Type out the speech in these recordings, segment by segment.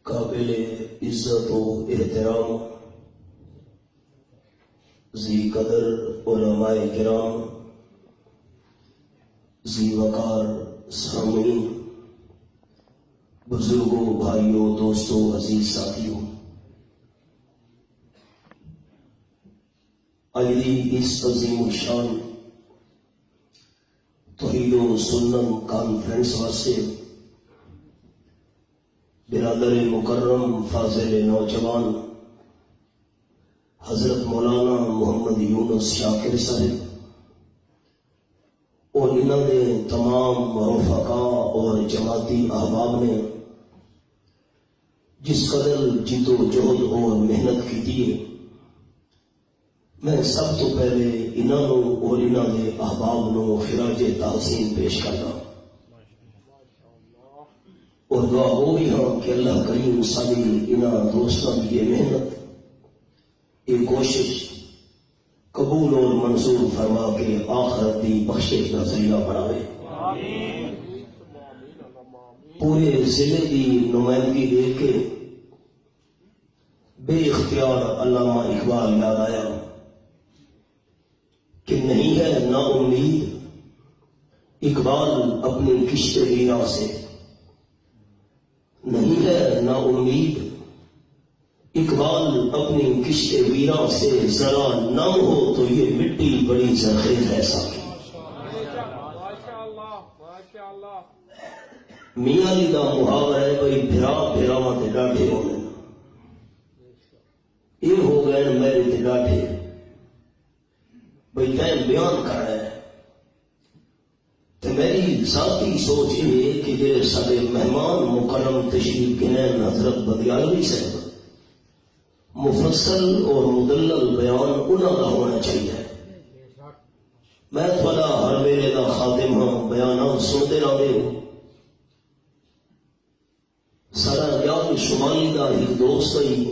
قابل عزت و احترام ذی قدر علماء کرام، ذی وقار سامعین، بزرگوں، بھائیوں، دوستوں، عزیز ساتھیوں، آئی اس عظیم الشان توحید و سنت کانفرنس واسطے برادر مکرم فاضل نوجوان حضرت مولانا محمد یونس شاکر صاحب اور انہوں نے تمام رفقاء اور جماعتی احباب نے جس قدر جد و جہد اور محنت کی ہے، میں سب تو پہلے انہوں اور انہوں نے احباب نو خراج تحسین پیش کرنا اور دعا ہو بھی ہاں کہ اللہ کریم ساری انہوں دوستوں کی یہ محنت، یہ کوشش قبول اور منظور فرما کے آخرت دی بخشش کا ذریعہ بنائے۔ پورے ضلع کی نمائندگی دے کے بے اختیار علامہ اقبال یاد آیا کہ کہ نہیں ہے نا امید اقبال اپنی کشت ویراں سے، نہیں ہے نا امید اقبال اپنی کشت ویراں سے، ذرا نم ہو تو یہ مٹی بڑی زرخیز ہے ساکی۔ میاں علی دا محاورہ ہے بھائی بھرا بھراواں تے ڈاٹے ہونے، یہ ہو گئے میرے تے ڈاٹے بھائی تین بیان کر رہے ہیں۔ تو میری ذاتی سوچ یہ ہے کہ جی سارے مہمان مکرم تشریف گنین حضرت بدیالوی صاحب، مفصل اور مدلل بیان انہوں کا ہونا چاہیے۔ میں تھوڑا ہر ویلے کا خادم ہوں، بیانات سنتے رہے ہو۔ سارا یاد شمالی کا ایک دوست ہی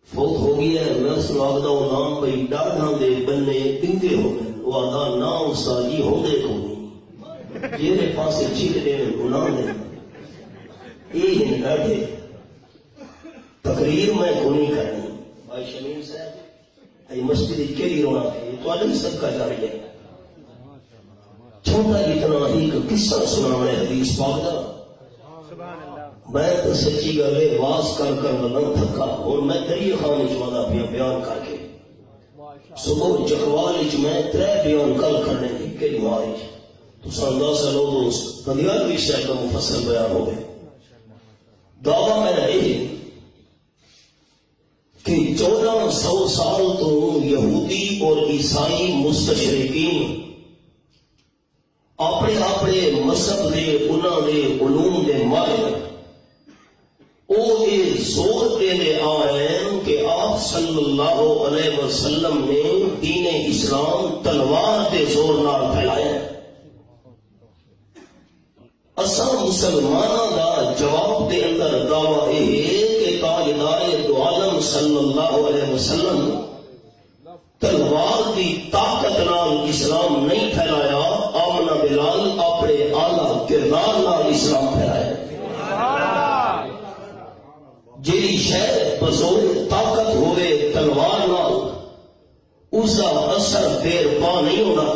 فوت ہو گیا ہے، میں اس کو آخدا ہوں نام بھائی ڈاڈھاں دے بننے پنگے ہو گئے، وہ آدھا نام استادی ہو گئے کو نہیں، جیرے پاسے چھیٹ دے گناہ دے یہ ہی ڈاڈھے تقریر میں کو نہیں کرنی۔ بھائی شمیر صاحب ای مسجد کیلی رونا ہے، تو علیہ صدقہ جاری ہے۔ چھوٹا اتنا ہی کہ قصہ سنا ہے حدیث پاک دا، میں تو سچی گلے واس کر کر لگا تھکا، اور میں دری خان چوادا پیا بیان کر کے صبح چکوال میں 3 بیان کل کرنے کی کہ بیماری تو سندہ سے لو دوست بدیالوی صاحب کا مفصل بیان ہو گئے۔ دعویٰ میرا یہ کہ 1400 سال تو یہودی اور عیسائی مستشرقین اپنے اپنے مذہب دے انہوں نے علوم دے ماہر وہ یہ زور دینے آئے ہیں کہ آپ صلی اللہ علیہ وسلم نے دین اسلام تلوار دے زور نال پھیلایا ہے۔ اساں مسلمانوں دا جواب دے اندر دعویٰ یہ ہے کہ تاجدار دو عالم صلی اللہ علیہ وسلم تلوار دی طاقت نال اسلام نہیں پھیلایا، آمنہ بلال اپنے اعلیٰ کردار نال اسلام پھیلایا۔ جیڑی شہر بزور طاقت ہوئے تلوار نال اس کا اثر دیر پا نہیں ہونا۔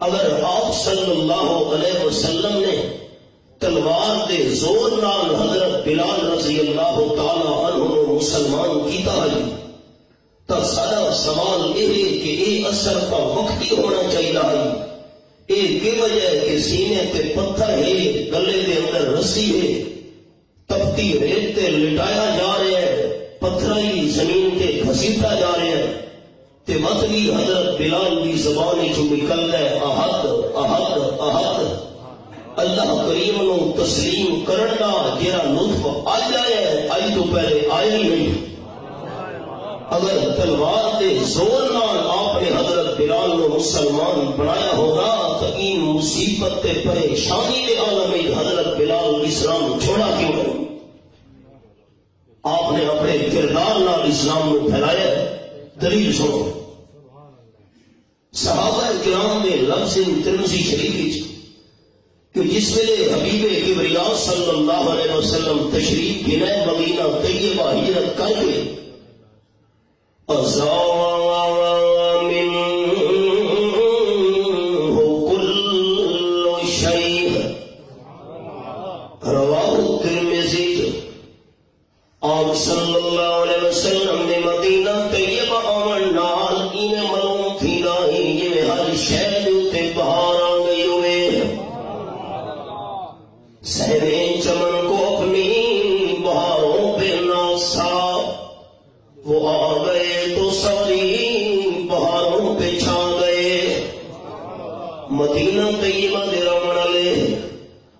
اگر آپ صلی اللہ علیہ وسلم نے تلوار دے زور نال حضرت بلال رضی اللہ تعالی عنہ مسلمان کیتا ہے تو سارا سوال یہ کہ یہ اثر کا وقتی ہونا چاہیے۔ یہ کی وجہ ہے کہ سینے تے پتھر ہے، گلے دے اندر رسی ہے، تپتی ریت تے لٹایا جا رہے ہیں، پتھرائی زمین تے گھسیٹا جا رہے ہیں، تے مطلی حضرت بلال دی زبان جو نکل ہے احد احد احد، اللہ کریم نو تسلیم کرنا جیرا لطف آ جائے آئی تو پہلے آیا ہی نہیں۔ اگر تلوار دے زور نال آپ نے حضرت بلال نو مسلمان بنایا ہوگا تو این مصیبت تے پریشانی دے عالم میں حضرت بلال اسلام چھوڑا کیوں نہیں؟ آپ نے اپنے کردار نال اسلام کو پھیلایا۔ دلیل سنو، صحابہ کرام میں لفظ ترمذی شریف کہ جس ویلے حبیب کبریاء صلی اللہ علیہ وسلم تشریف گنے مدینہ طیبہ ہجرت کر کے آپ صلی اللہ علیہ وسلم نے مدینہ طیبہ آمن نال انہیں معلوم تھی نہیں جنہیں ہر شہر تے بہار آ گئی ہوئے، سہرے چمن کو اپنی بہاروں پہ ناسا، وہ آ گئے تو ساری بہاروں پہ چھا گئے۔ مدینہ طیبہ دے رون والے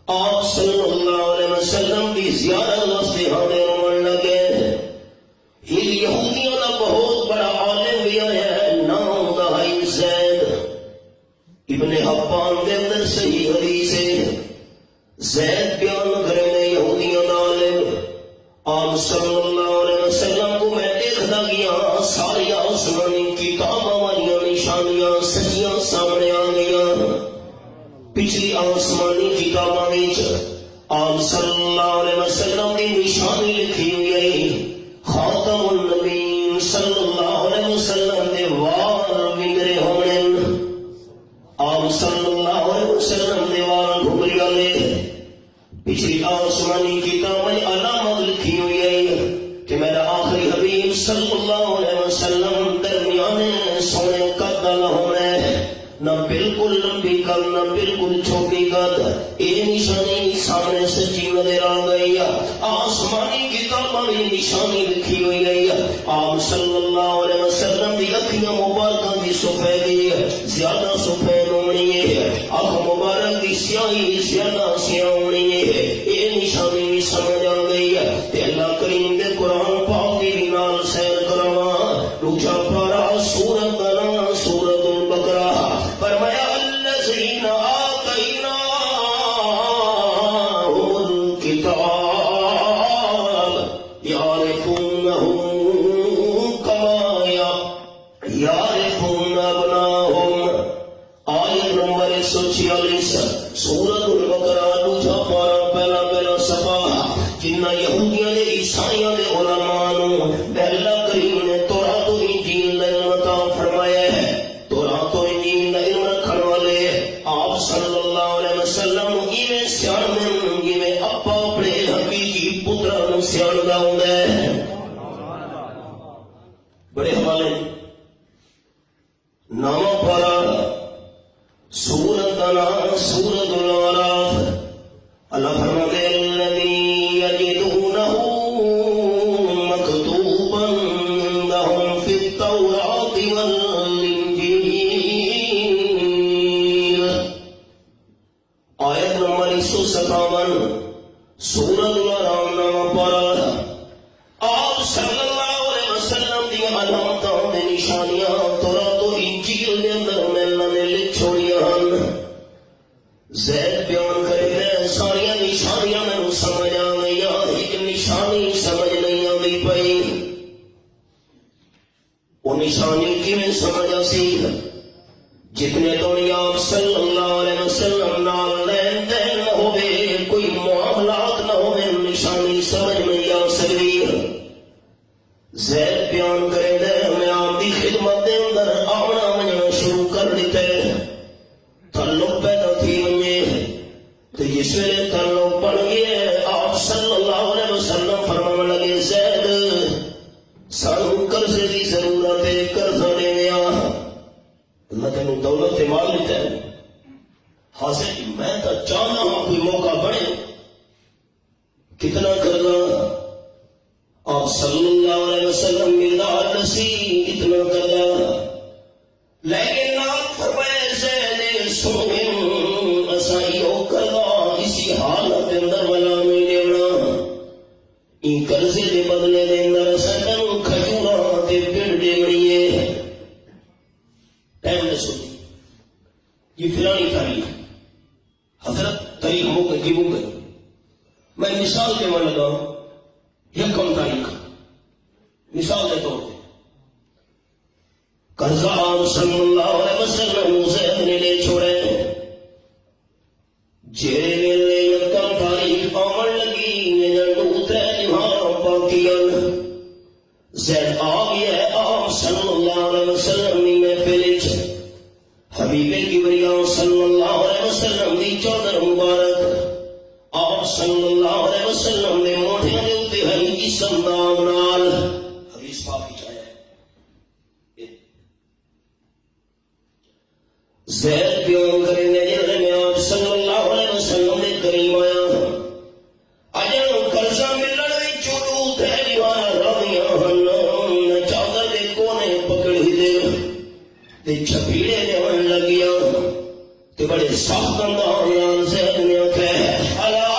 آپ صلی اللہ علیہ وسلم کی زیارت واسطے ہمیں یہودیوں کا بہت بڑا عالم بھی ہے، نام دا زید ابن حبان کے اندر صحیح حدیث ہے، زید بیان کرے یہودیوں کا عالم۔ آپ صلی اللہ علیہ وسلم کو میں دیکھتا گیا ساری آسمانی کتاباں والی نشانیاں سچیاں سامنے آ گئی۔ پچھلی آسمانی کتاباں آپ صلی اللہ علیہ وسلم کی نشانی لکھی ہوئی، خاتم النبی صلی اللہ علیہ وسلم نے وار گل نہ بالکل چھوٹی گل یہ نشانی سامنے سچی نظر آ گئی آسمانی کتابوں میں نشانی لکھی ہوئی گئی آپ صلی اللہ علیہ وسلم کی اکھیاں مبارکہ کی سفیدی زیادہ سفید ہونی ہے اکھ مبارک کی سیاہی زیادہ سیاہ ہونی ہے یہ نشانی بھی سمجھ آ گئی ہے اللہ کریم دے قرآن پاک کی نال سیر کروا دوجا پارا سورت کا نام سورت البقرہ فرمایا الذین آتیناہم الکتاب یعرفونہ کما یعرفون ابناہم آیت نمبر 146 سورت البقرہ دوجا پارا پہلا صفحہ جنہ یہودیاں دے عیسائیاں دے علماء نو اللہ کریم نے تورات و انجیل دا علم عطا فرمایا ہے تورات و انجیل دا علم رکھن والے آپ صلی اللہ علیہ وسلم ایویں سیاڑن جویں اپا اپنے حقیقی پتراں نو سیاڑدا ہوندا ہے بڑے حوالے نواں پارا سورت کا نام سورت الاعراف اللہ فرماتے ہیں الذی یجدونہ مکتوبا عندہم فی التوراۃ والانجیل آیت نمبر 157 سورت الاعراف نام پارا آپ صلی اللہ علیہ وسلم دی علامتاں تے نشانیاں تورات و انجیل دے اندر ملن نے لکھ چھوڑیاں ہن زید بیان کرے ساری نشانیاں میں سمجھ آ گئی ایک نشانی سمجھ نہیں آتی پئی وہ نشانی کیویں سمجھ آسی جتنے دنیا آپ صلی اللہ علیہ وسلم نال لین دین نہ ہوئے کوئی معاملات نہ ہوئے نشانی سمجھ نہیں آ سکتی زید بیان کرے میں آپ کی خدمت دے اندر آنا مننا شروع کر دیتے تعلق پیدا تھی تو اس ویلے تعلق بن گئے آپ صلی اللہ علیہ وسلم فرمان لگے زید سانو قرضے کی ضرورت ہے قرضہ دینے اللہ تینوں دولت مال دیتا ہے حاصل میں تو چاہنا ہوں کوئی موقع بڑھے کتنا کرنا آپ صلی اللہ علیہ وسلم ملدار نسی اتنا کرنا لیکن آپ فرمائے زید سنگن اسائیو کرنا اسی حالت اندر والا میں دیونا این قرضے دے بدلے دے اندر سنن کھجورا تے پیڑ دیونی ہے ٹائم نے سنی یہ فلانی تاریخ حضرت تاریخ ہو گئی ہو گئی میں مثال دینے لگا یکم تاریخ مثال دے طور پہ قرضہ آپ صلی اللہ علیہ وسلم زید نے لے چھوڑے جیرے ویلے یکم تاریخ آمن لگی نجنڈو ترے نہاں باقیان زید آ گیا ہے آپ صلی اللہ علیہ وسلم نے محفل حبیب کبریا صلی اللہ علیہ وسلم دی چادر مبارک آپ صلی اللہ علیہ وسلم نے موٹھے دے اتے ہیں جسم نام نال حدیث پاک کی چاہے زید بیان کرنے جلدے میں آپ صلی اللہ علیہ وسلم نے کریم آیا اجن قرضہ ملن دی چودو تے دیوار راویاں ہن چادر دے کونے پکڑ ہی دے تے چھپیڑے دے ہن لگیا تے بڑے سخت انداز نال زید نے کہا الا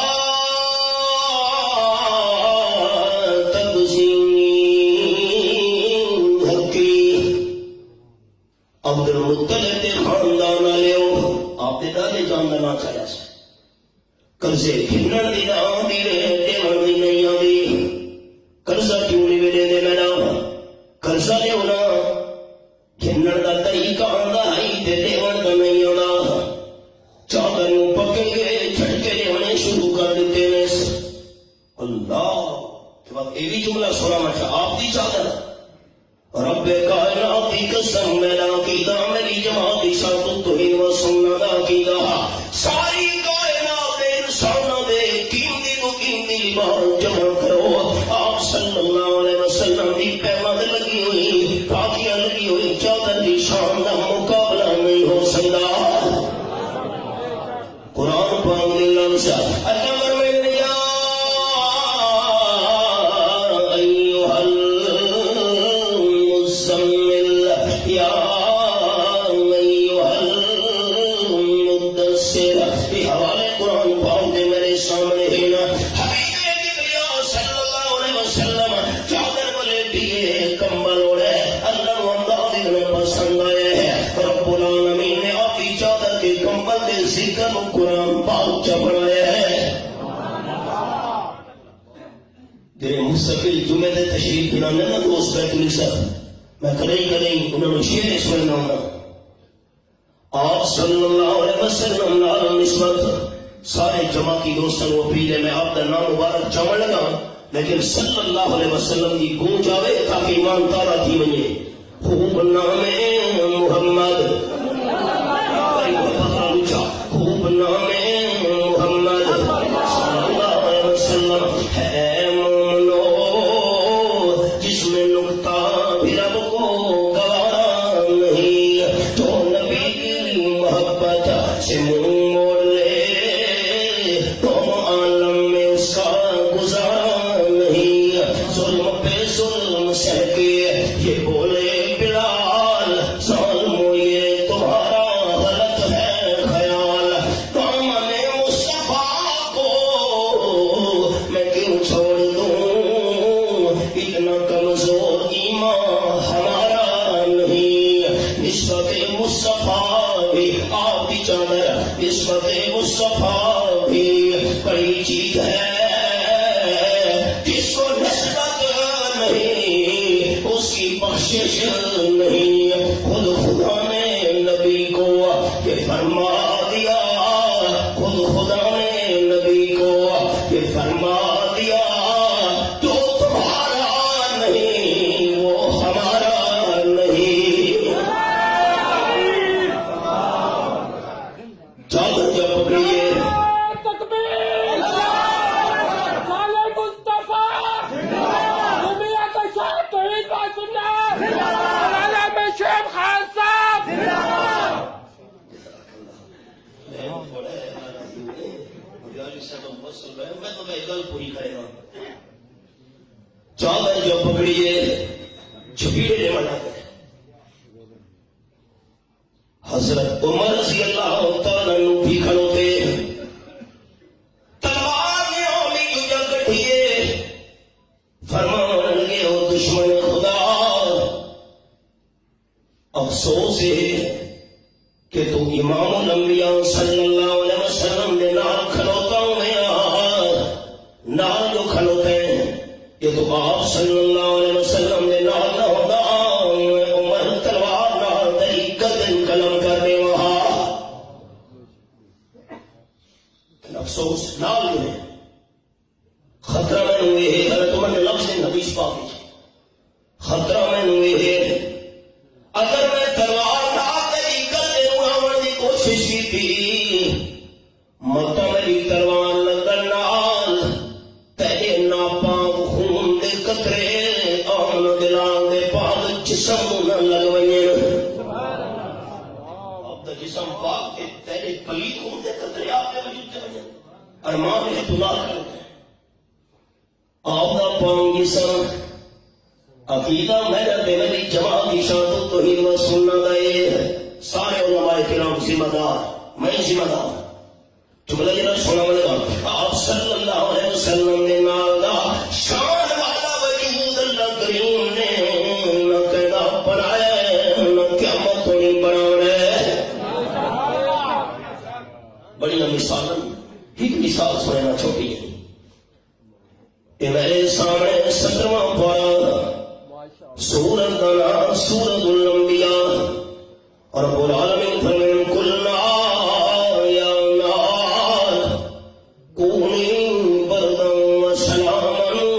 عبد المطلب دے خاندان والےو آپ دے دادے جاندنا چاہیا سے قرضے گھنن دی نہ آندی رہے دیون دی نہیں آندی قرضہ کیوں نہیں ویلے دے میرا قرضہ دے ہونا گھنن دا طریقہ آندا ہے تے دیون دا نہیں آنا چادر نو پکڑ کے جھٹکے دیونے شروع کر دیتے ہیں اللہ کے بعد یہ بھی جملہ سنا مچا آپ دی چادر رب کائنات کی قسم میں عقیدہ میری جماعت شرط توہین و سنت عقیدہ ساری کائنات انسانوں دے قیمتی تو قیمتی بات جمع کرو آپ صلی اللہ علیہ وسلم کی پیمد لگی ہوئی پاکیاں لگی ہوئی چادر کی شان کا مقابلہ نہیں ہو سکتا یا ایھا المدثر، یہ حوالے قرآن پاک دے میرے سامنے ہے نا۔ حبیب کبریا صلی اللہ علیہ وسلم چادر والے دیے کمبل اوڑے، اللہ کو انداز اتنا پسند آئے ہیں، رب العالمین نے آپ کی چادر کے کمبل دے ذکر قرآن پاک چپڑایا ہے۔ تیرے مستقل جمعے دے تشریف بنانے نا دوست بیت الصف، میں کدیں انہوں نے شعر سننا ہونا۔ آپ صلی اللہ علیہ وسلم نال نسبت سارے جماعتی دوستوں کو اپیل ہے، میں آپ کا نام مبارک چاول لگا لیکن صلی اللہ علیہ وسلم کی گونج آوے تاکہ ایمان تارا تھی بنے۔ خوب نام محمد، خوب نام محمد صلی اللہ علیہ وسلم ہے مومنو، جس میں نکتہ بھی رب کو گوارا نہیں، جو نبی کی محبت سے منہ موڑ لے تو عالم میں اس کا گزارا نہیں۔ ظلم پہ ظلم سہ کے یہ بولے بلال، ظالمو یہ تمہارا غلط ہے خیال، دامن مصطفیٰ کو میں کیوں چھوڑ دوں، اتنا کمزور ایمان ہمارا نہیں۔ نسبت مصطفیٰ بھی آپ کی چادر، نسبت مصطفیٰ بھی بڑی چیز ہے، جس کو نسبت نہیں اس کی بخشش نہیں۔ خود خدا نے نبی کو یہ فرما دیا، خود خدا نے نبی کو یہ فرما دیا، جو تمہارا نہیں وہ ہمارا نہیں۔ چادر جب پکڑیے میں تو میں گل پوری کرے گا۔ چادر جو پکڑیے چھپیڑے نے منع کرے۔ حضرت عمر رضی اللہ تعالیٰ عنہ بھی کھڑوتے، تلوار میں اولی کو جا کٹھیے، فرمان لگے ہو دشمن خدا، افسوس ہے کہ تو امام الانبیاء صلی اللہ علیہ وسلم نے نال کھلوتا ہوں میں نال جو کھلوتے ہیں یہ تو آپ صلی اللہ علیہ وسلم نے نال نہ ہوگا، عمر تلوار نال تیری قدم قلم کرنے وہاں۔ افسوس نال جو ہے خطرہ میں ہوئے ہے، حضرت عمر نے لفظ حدیث پاک ہے، خطرہ میں ہوئے ہے، اگر میں تلوار نال تیری قدم اڑاون کی کوشش کی تھی، متا میری تلوار لگن نال تیرے ناپاک خون دے قطرے آمن دلان دے پاک جسم نہ لگوئیں، اب دا جسم پاک دے تیرے پلید خون دے قطرے آپ دے وجود جائیں، ارمان ہے تو نہ کرتے آپ دا پاک جسم عقیدہ میرا دے میری جماعت کی شاعت توحید و سننا دائے سارے علماء کرام ذمہ دار، میں ذمہ دار جملہ جنہ سونا ملے گا۔ آپ صلی اللہ علیہ وسلم نے نالا شان والا وجود اللہ کریم نے نہ قیدہ بنایا نہ قیامت ہوئی بنانا ہے۔ بڑی مثال ایک مثال سننا چھوٹی ہے، کہ میرے سامنے 17واں پارہ سورت کا نام سورت الانبیاء، اور رب العالمین فرمائیں کلنا یا نار کونی بردا وسلاما علی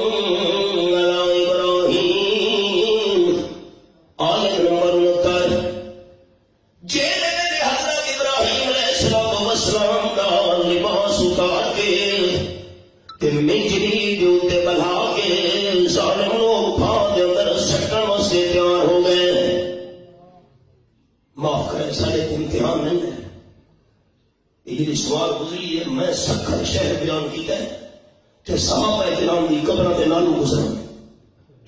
ابراہیم، آیت نمبر 69۔ جیلے میں حضرت ابراہیم علیہ السلام کا لباس اتار کے منجری جو بلا کے ظالم لوگ پھاڑ دے اندر سٹن واسطے تیار ہو گئے۔ معاف کریں سارے امتحان نہیں ہے، یہ سوال گزری ہے، میں سکھر شہر بیان کیتا ہے کہ صحابہ کرام دی قبروں تے نالو گزرن،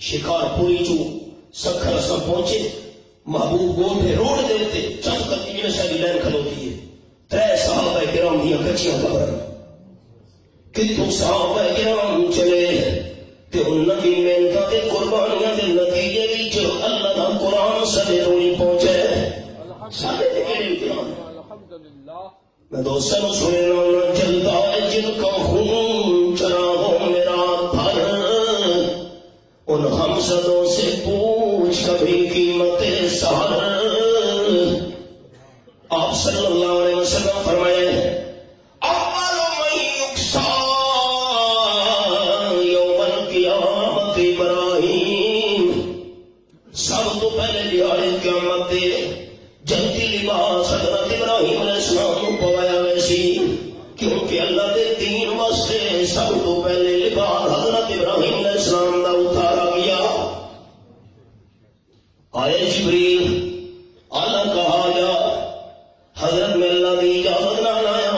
شکار پوری چو سکھر اساں پہنچے، محبوب گوٹے روڈ دے تے چند قدمی میں ساری لین کھلوتی ہے 3 صحابہ کرام دیاں کچیاں قبر کتوں صحابہ کرام چلے تے انہاں دی محنتاں تے قربانیاں دے نتیجے وچ اللہ دا قرآن سارے روئی پہنچے سارے تے کیڑے امتحان میں دوستوں سننا چلتا ہے جن کا خون چراغوں میرا بھر ان ہمسدوں سے پوچھ کبھی قیمت سہر آپ صلی اللہ علیہ وسلم فرمائے اول من یکسا یوم القیامت ابراہیم سب تو پہلے دیہڑے قیامت دے جنتی لباس حضرت ابراہیم علیہ السلام کو پوایا ویسی کیونکہ اللہ دے دین واسطے سب تو پہلے لباس حضرت ابراہیم علیہ السلام دا اتارا گیا آئے جبریل اللہ کہا جا حضرت میں اللہ دی اجازت نہ لایا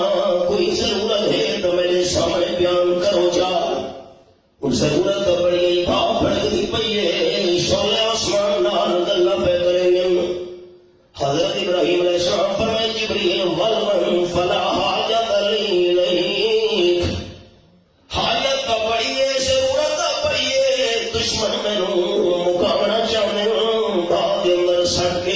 کوئی ضرورت ہے تو میرے سامنے بیان کرو جا ان ضرورت تو بڑی گئی بھاپ بھڑکتی پئی ہے شعلے آسمان نال گلا پہ کریں گے حضرت ابراہیم علیہ السلام فرمائے جبریل ولمن فلا حاجت لی الیک حاجت بڑی ہے ضرورت بڑی ہے دشمن مینوں مقابلہ چاہنے بات اندر سٹ کے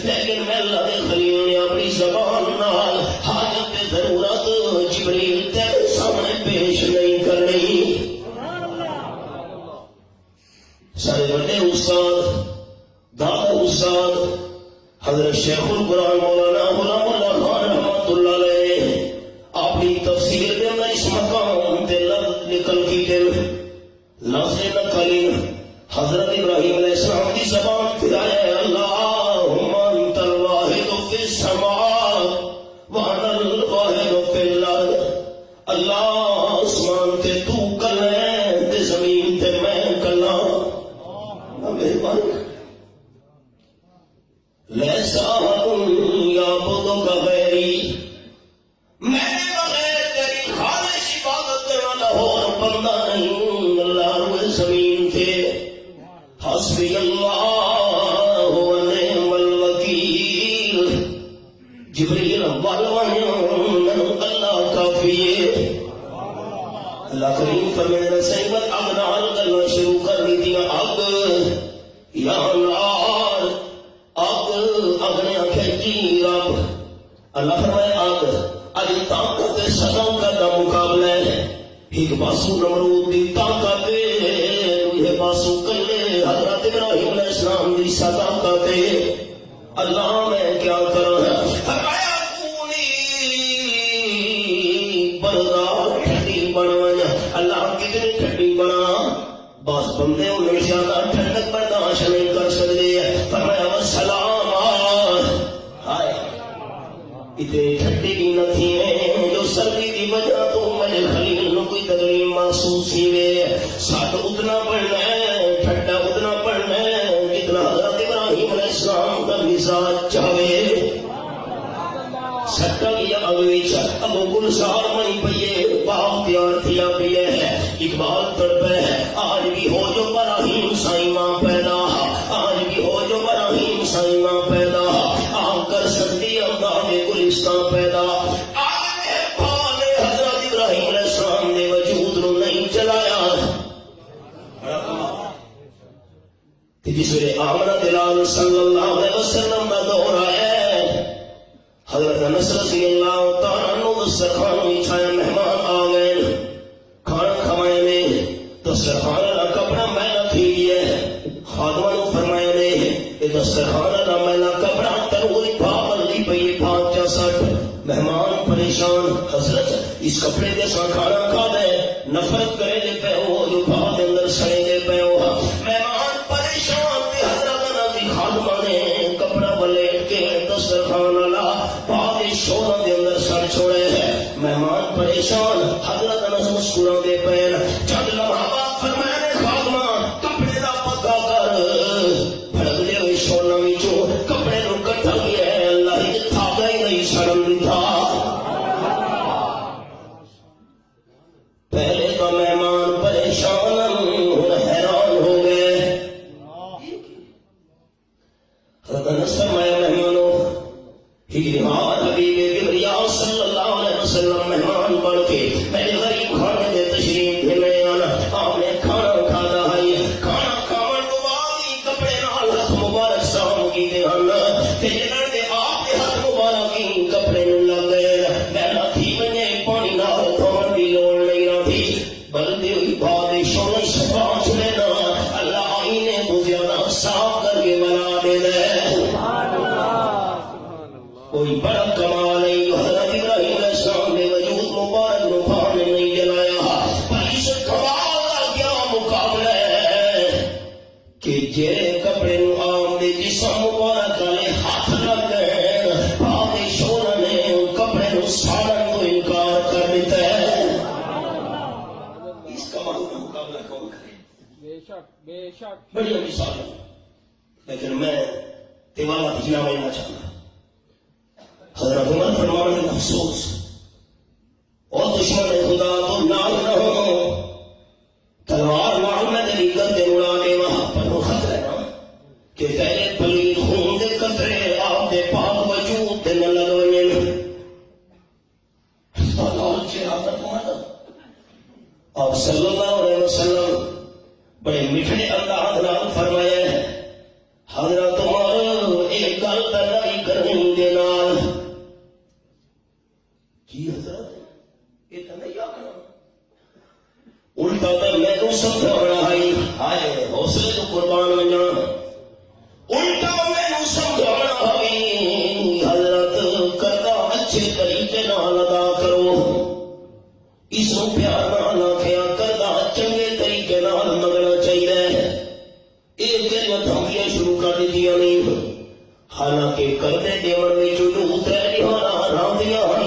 لیکن میں اللہ دے خلیل نے اپنی زبان نال حاجت تے ضرورت جبریل تیرے سامنے پیش نہیں کرنی سارے بڑے استاد دادا استاد حضرت شیخ القرآن مولانا غلام اللہ خان رحمت اللہ علیہ اپنی تفسیر دے میں اس مقام تے لفظ نکل کی دے لفظ نکلین حضرت ابراہیم علیہ السلام کی زبان پھر آئے اللہم انت الواحد فی السماء وانا الواحد فی الارض اللہ آسمان تے تو کل ہے تے زمین تے میں کلا مہربان لیسا یعبدک غیری میں نے بغیر تیری خالص عبادت کرنے والا اور بندہ نہیں اللہ روئے زمین تھے حسبی اللہ و نعم الوکیل جبریل اللہ کافی ہے اللہ کریم فرمائے رسیمت اغنال کرنا شروع کر دی دیا اب یا نار اب اگنے کھیچی رب اللہ فرمائے آگ اج طاقت صدم کا مقابلہ ہے ایک باسو نمرود دی طاقت یہ باسو کلے حضرت ابراہیم علیہ السلام دی صداقت اللہ میں کیا کروں فرمایا کونی بردار ٹھنڈی بنوایا اللہ کتنی ٹھنڈی بنا بس بندے انہیں زیادہ ٹھنڈک برداشت نہیں کر سکتے فرمایا والسلام ہائے اتنی ٹھنڈی بھی نہ تھی جو سردی کی وجہ تو میرے خلیل نو کوئی تکلیف محسوس ہی ہے ساتھ اتنا پڑھنا ہے ٹھنڈا اتنا پڑھنا ہے جتنا حضرت ابراہیم علیہ السلام کا مزاج چاہے سٹا کیا اگویچ ابو گلزار منی پیے باغ تیار تھیا پیے ہے اقبال تڑپے ہے آج بھی ہو جو براہیم سائی ماں پیدا آج بھی ہو جو براہیم سائی ماں پیدا آ کر سکتی انداز گلستان پیدا آج پالے حضرت ابراہیم علیہ السلام نے وجود نو نہیں چلایا جس ویلے آمنہ دلال صلی اللہ علیہ وسلم کا دور ہے حضرت انس رضی اللہ تعالیٰ عنہ دسترخوان بچھایا مہمان آ گئے کھانا کھوائے نے دسترخوان کا کپڑا میلا تھی ہے خادمہ نے فرمایا نے یہ دسترخوان کا میلا کپڑا تنوری بھاول دی پئی 5-60 مہمان پریشان حضرت اس کپڑے کے ساتھ کھانا کھا دے نفرت کرے دے پہ ہو جو بھاؤ کے اندر سڑے دے پہ ہو مہمان پریشان تھے حضرت نبی خادمہ نے کپڑا بلیٹ کے دسترخوان اللہ پاک شوروں کے اندر سر چھوڑے ہیں مہمان پریشان حضرت انس مسکرا دے پیر چند لمحہ بعد فرمایا نے خادمہ کپڑے دا پکا کر بھڑک دے ہوئے شوروں وچوں کپڑے نو کٹا گیا ہے اللہ ہی تھا گئی نہیں شرم تھا پہلے تو مہمان پریشان حیران ہو گئے حضرت فرمایا مہمانوں حبیب کبریا صلی اللہ علیہ وسلم مہمان بن کے میرے غریب خانے دے تشریف لے آنا. آپ نے کھانا کھانا ہے. کھانا کھاون تو بعد ہی کپڑے نال ہاتھ مبارک صاف کیتے ہن تے جنہاں دے آپ دے ہاتھ مبارک ہی کپڑے نوں لگ گئے. پہلا تھی ونے پانی نال دھوਣ دی لوڑ نہیں رہی. بلدی ہوئی بادشاہ نے شفا چلینا اللہ آئینے تو زیادہ صاف کر کے بنا دے دے. کوئی بڑا کمال ہے جو حضرت ابراہیم علیہ السلام نے وجود مبارک نو پھاڑنے نہیں جلایا. پر اس کمال کا کیا مقابلہ ہے کہ جیرے کپڑے نو آم دے جسم مبارک والے ہاتھ لگ گئے. بادشاہ نے کپڑے نو ساڑن تو انکار کر دیتا ہے. اس کمال کا مقابلہ کون کرے؟ بے شک بڑی مثال ہے. لیکن میں تلاوت جنا لینا چاہتا. حضرت عمر فرمانے کا افسوس اور دشمن خدا تو نال نہ ہو تلوار نال میں دلی کرتے اڑا دے. وہاں پر وہ خطرہ ہے نا کہ تیرے پلید خون دے قطرے آپ دے پاک وجود دے نہ لگوئے. اللہ چراغت مانا آپ صلی اللہ علیہ وسلم بڑے میٹھے انداز نال فرمایا ہے حضرت عمر ایک گل پیدا کرنے دے نال جی حضرت یہ تو نہیں آکھنا الٹا تو میں تو سمجھانا ہے حوصلے تو قربان بنا. الٹا میں تو سمجھانا ہے حضرت کردہ اچھے طریقے نال ادا کرو. اس کو پیار نال آکھیا کردہ چنگے طریقے نال منگنا چاہیے. ایک دن دھمکیاں شروع کر دیتیاں نہیں. حالانکہ کردے دیون میں جو اترے نہانا راندیاں ہن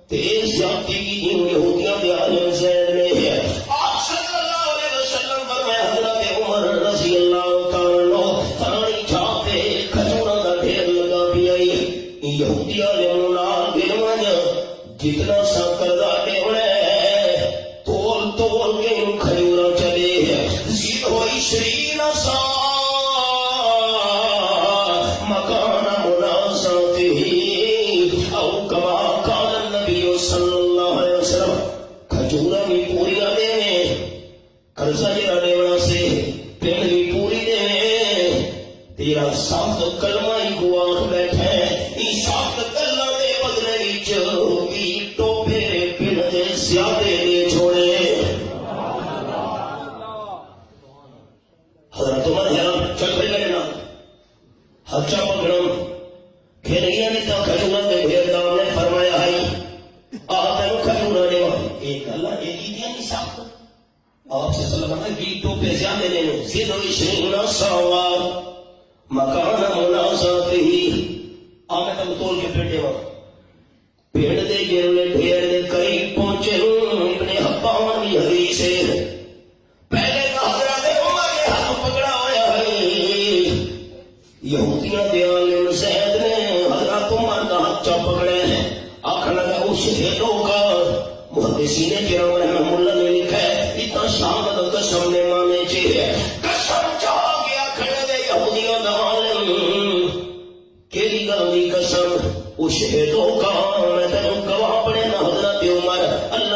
تے زیادتی کی یہودیاں دے عالم زید نے ہے. آپ صلی اللہ علیہ وسلم فرمایا حضرت عمر رضی اللہ تعالی عنہ تھانی چھاپے کھجوراں دا ڈھیر لگا پیا. یہودی عالم نال گرمج جتنا سا کردہ دیونے تول تول کے کھجوراں چلے. زید ہوئی 20 سا مکان منازعته او کما قال النبی صلی اللہ علیہ وسلم. کھجورا بھی پوری دے قرضہ جڑا دیونا سے پنڈ بھی پوری دے. تیرا سخت کلمہ ہی گواہ بیٹھے. اس سخت کلمہ دے بدلے وچ بھی ٹوپے پنڈ دے زیادے دے چھوڑے. حضرت عمر حیران چل پہ میرے نام ہچا پکڑم پھر گیا نہیں تو کھجورا دے ڈھیر دام نے فرمایا ہے آپ تینوں کھجورا دے ایک اللہ ایک ہی دیا نہیں سخت. آپ سے صلی اللہ علیہ وسلم کی ٹوپے زیادہ دینے زید و 20 سوار مکان منازعته آمیں تم تول کے پیٹے وہاں پیڑ دے گرنے ڈھیر دے قریب پہنچے. ابن حبان کی حدیث ہے پہلے کا حضرت عمر کے ہاتھ پکڑا ہوا ہے. یہودیاں دے عالم زید نے حضرت عمر کا ہاتھ پکڑے ہیں. آخر لگا وہ شہیدوں کا محدثین کرام رحمہ اللہ نے لکھا ہے اتنا شامل قسم نے مانے چاہیے. قسم چاہ کے آخر لگے یہودیاں دا عالم کیلی گل دی قسم وہ شہیدوں کا میں تینوں گواہ پڑے نا حضرت عمر اللہ